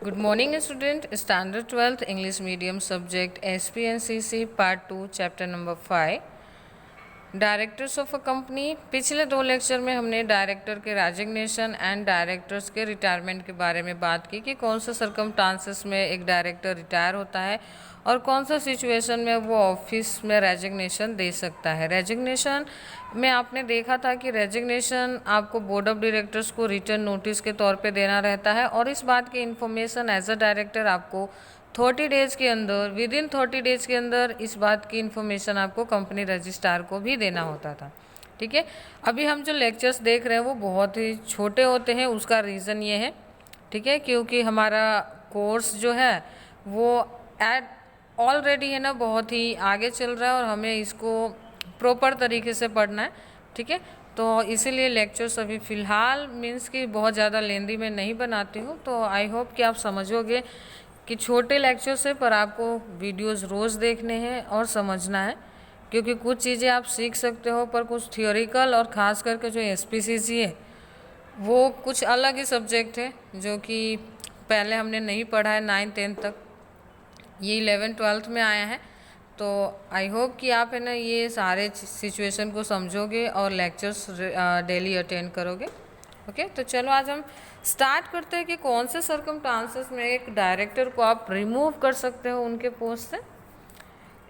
Good morning, student. Standard 12th English Medium subject SPNCC Part 2 Chapter number 5 directors of a company. पिछले 2 lecture में हमने director के resignation and directors के retirement के बारे में बात की कि कौन से सरकमस्टांसेस में एक डायरेक्टर रिटायर होता है और कौन सा सिचुएशन में वो ऑफिस में रेजिग्नेशन दे सकता है। रेजिग्नेशन में आपने देखा था कि रेजिग्नेशन आपको बोर्ड ऑफ डायरेक्टर्स को रिटर्न नोटिस के तौर पे देना रहता है और इस बात की इन्फॉर्मेशन एज अ डायरेक्टर आपको 30 डेज़ के अंदर, विद इन 30 डेज़ के अंदर इस बात की इन्फॉर्मेशन आपको कंपनी रजिस्ट्रार को भी देना होता था। ठीक है, अभी हम जो लेक्चर्स देख रहे हैं वो बहुत ही छोटे होते हैं। उसका रीज़न ये है, ठीक है, क्योंकि हमारा कोर्स जो है वो ऑलरेडी है ना बहुत ही आगे चल रहा है और हमें इसको प्रॉपर तरीके से पढ़ना है। ठीक है, तो इसीलिए लेक्चर्स अभी फ़िलहाल मीन्स कि बहुत ज़्यादा लेंदी में नहीं बनाती हूँ। तो आई होप कि आप समझोगे कि छोटे लेक्चर्स है पर आपको वीडियोस रोज़ देखने हैं और समझना है, क्योंकि कुछ चीज़ें आप सीख सकते हो पर कुछ थियोरिकल और ख़ास करके जो SPCC है वो कुछ अलग ही सब्जेक्ट है जो कि पहले हमने नहीं पढ़ा है 9-10 तक, ये 11-12 में आया है। तो आई होप कि आप है ना ये सारे सिचुएशन को समझोगे और लेक्चर्स डेली अटेंड करोगे। ओके, तो चलो आज हम स्टार्ट करते हैं कि कौन से सर्कमस्टांसेस में एक डायरेक्टर को आप रिमूव कर सकते हो उनके पोस्ट से।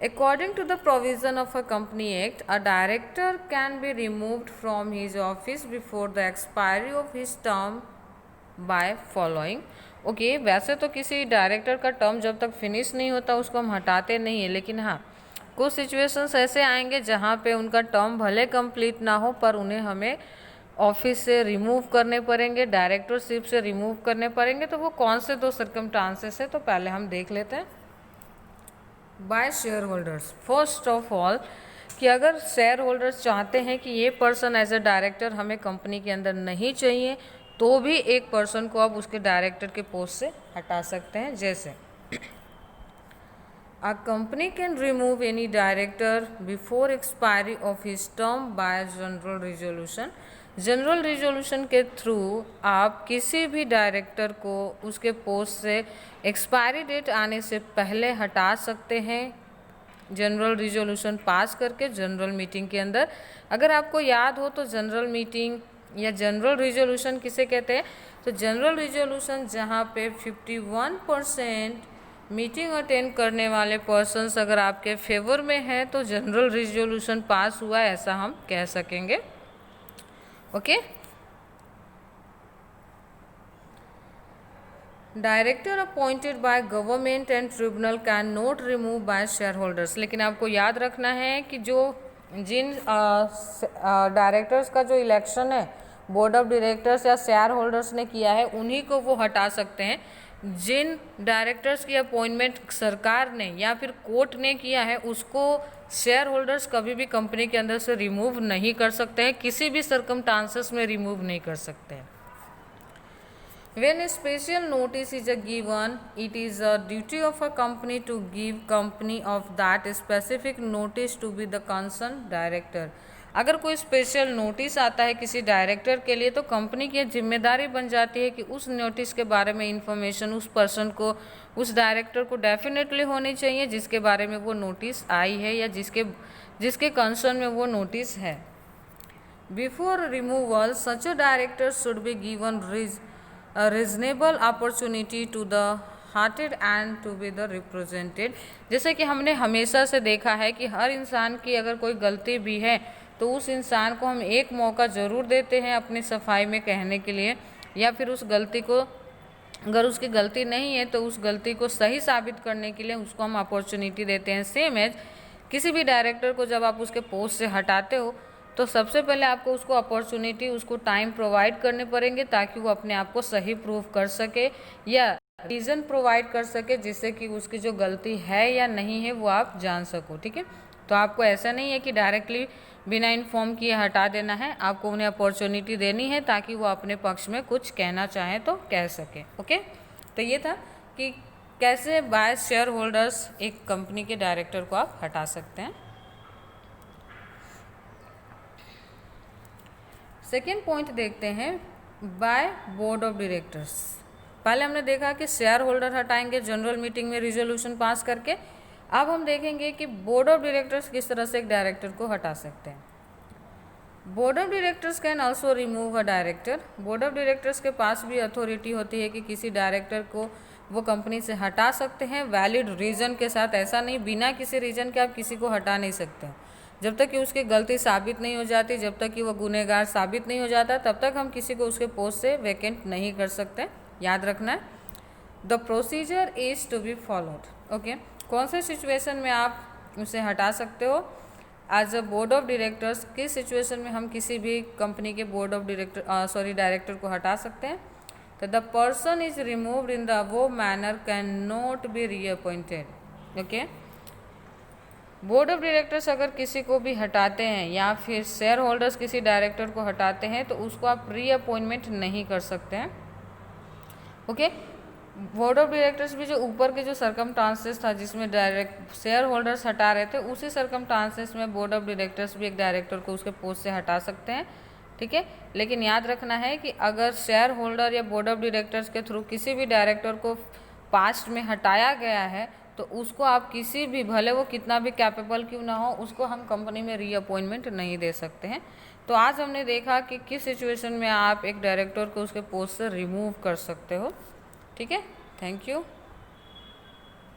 According to the provision of a Company Act, a director can be removed from his office before the expiry of his term by following. Okay, वैसे तो किसी डायरेक्टर का टर्म जब तक फिनिश नहीं होता उसको हम हटाते नहीं है, लेकिन हाँ कुछ सिचुएशंस ऐसे आएंगे जहाँ पे उनका टर्म भले कंप्लीट ना हो पर उन्हें हमें ऑफिस से रिमूव करने पड़ेंगे, डायरेक्टरशिप से रिमूव करने पड़ेंगे। तो वो कौन से 2 सर्कमस्टांसेस है तो पहले हम देख लेते हैं। By shareholders, first of all कि अगर शेयर होल्डर्स चाहते हैं कि ये पर्सन एज अ डायरेक्टर हमें कंपनी के अंदर नहीं चाहिए तो भी एक पर्सन को आप उसके डायरेक्टर के पोस्ट से हटा सकते हैं। जैसे A company can remove any director before expiry of his term by general resolution. General resolution के थ्रू आप किसी भी डायरेक्टर को उसके पोस्ट से एक्सपायरी डेट आने से पहले हटा सकते हैं, जनरल रिजोल्यूशन पास करके जनरल मीटिंग के अंदर। अगर आपको याद हो तो जनरल मीटिंग या जनरल रिजोल्यूशन किसे कहते हैं, तो जनरल रिजोल्यूशन जहाँ पे 51% मीटिंग अटेंड करने वाले पर्सन्स अगर आपके फेवर में है तो जनरल रिजोल्यूशन पास हुआ ऐसा हम कह सकेंगे। Okay, director appointed by government and tribunal can not remove by share holders. लेकिन आपको याद रखना है कि जो जिन डायरेक्टर्स का जो इलेक्शन है बोर्ड ऑफ डायरेक्टर्स या शेयर होल्डर्स ने किया है उन्हीं को वो हटा सकते हैं। जिन डायरेक्टर्स की अपॉइंटमेंट सरकार ने या फिर कोर्ट ने किया है उसको शेयर होल्डर्स कभी भी कंपनी के अंदर से रिमूव नहीं कर सकते हैं, किसी भी सर्कमस्टांसेस में रिमूव नहीं कर सकते हैं। When a special notice is given, it is a duty of a company to give company of that specific notice to be the concerned director. अगर कोई स्पेशल नोटिस आता है किसी डायरेक्टर के लिए तो कंपनी की जिम्मेदारी बन जाती है कि उस नोटिस के बारे में इंफॉर्मेशन उस पर्सन को, उस डायरेक्टर को डेफिनेटली होनी चाहिए जिसके बारे में वो नोटिस आई है या जिसके कंसर्न में वो नोटिस है। Before removal such a director should be given a reasonable opportunity to the hearted and to be the represented। जैसे कि हमने हमेशा से देखा है कि हर इंसान की अगर कोई गलती भी है तो उस इंसान को हम एक मौका ज़रूर देते हैं अपनी सफाई में कहने के लिए, या फिर उस गलती को अगर उसकी गलती नहीं है तो उस गलती को सही साबित करने के लिए उसको हम अपॉर्चुनिटी देते हैं। सेम एज किसी भी डायरेक्टर को जब आप उसके पोस्ट से हटाते हो तो सबसे पहले आपको उसको अपॉर्चुनिटी, उसको टाइम प्रोवाइड करने पड़ेंगे ताकि वो अपने आप को सही प्रूव कर सके या रीज़न प्रोवाइड कर सके जिससे कि उसकी जो गलती है या नहीं है वो आप जान सको। ठीक है, तो आपको ऐसा नहीं है कि डायरेक्टली बिना इन्फॉर्म किए हटा देना है, आपको उन्हें अपॉर्चुनिटी देनी है ताकि वो अपने पक्ष में कुछ कहना चाहें तो कह सके। ओके, तो ये था कि कैसे बाय शेयर होल्डर्स एक कंपनी के डायरेक्टर को आप हटा सकते हैं। सेकेंड पॉइंट देखते हैं बाय बोर्ड ऑफ डायरेक्टर्स। पहले हमने देखा कि शेयर होल्डर हटाएंगे जनरल मीटिंग में रिजोल्यूशन पास करके। अब हम देखेंगे कि बोर्ड ऑफ डायरेक्टर्स किस तरह से एक डायरेक्टर को हटा सकते हैं। Board of directors can also remove a director. Board of directors के पास भी अथॉरिटी होती है कि किसी डायरेक्टर को वो कंपनी से हटा सकते हैं वैलिड रीज़न के साथ। ऐसा नहीं बिना किसी रीज़न के आप किसी को हटा नहीं सकते हैं। जब तक कि उसकी गलती साबित नहीं हो जाती, जब तक कि वो गुनहगार साबित नहीं हो जाता, तब तक हम किसी को उसके पोस्ट से वैकेंट नहीं कर सकते। याद रखना है, the procedure is to be followed. Okay, कौन से सिचुएशन में आप उसे हटा सकते हो? As a board of directors, किस सिचुएशन में हम किसी भी कंपनी के बोर्ड ऑफ डायरेक्टर को हटा सकते हैं? तो the person is removed in the above manner can not be reappointed. Okay, board of directors अगर किसी को भी हटाते हैं या फिर शेयर होल्डर्स किसी डायरेक्टर को हटाते हैं तो उसको आप रीअपॉइंटमेंट नहीं कर सकते हैं। ओके, बोर्ड ऑफ डायरेक्टर्स भी जो ऊपर के जो सर्कमस्टांसेस था जिसमें डायरेक्ट शेयर होल्डर्स हटा रहे थे, उसी सर्कमस्टांसेस में बोर्ड ऑफ डायरेक्टर्स भी एक डायरेक्टर को उसके पोस्ट से हटा सकते हैं। ठीक है, लेकिन याद रखना है कि अगर शेयर होल्डर या बोर्ड ऑफ डायरेक्टर्स के थ्रू किसी भी डायरेक्टर को पास्ट में हटाया गया है तो उसको आप किसी भी, भले वो कितना भी कैपेबल क्यों ना हो, उसको हम कंपनी में रीअपॉइंटमेंट नहीं दे सकते हैं। तो आज हमने देखा कि किस सिचुएशन में आप एक डायरेक्टर को उसके पोस्ट से रिमूव कर सकते हो। ठीक है, थैंक यू।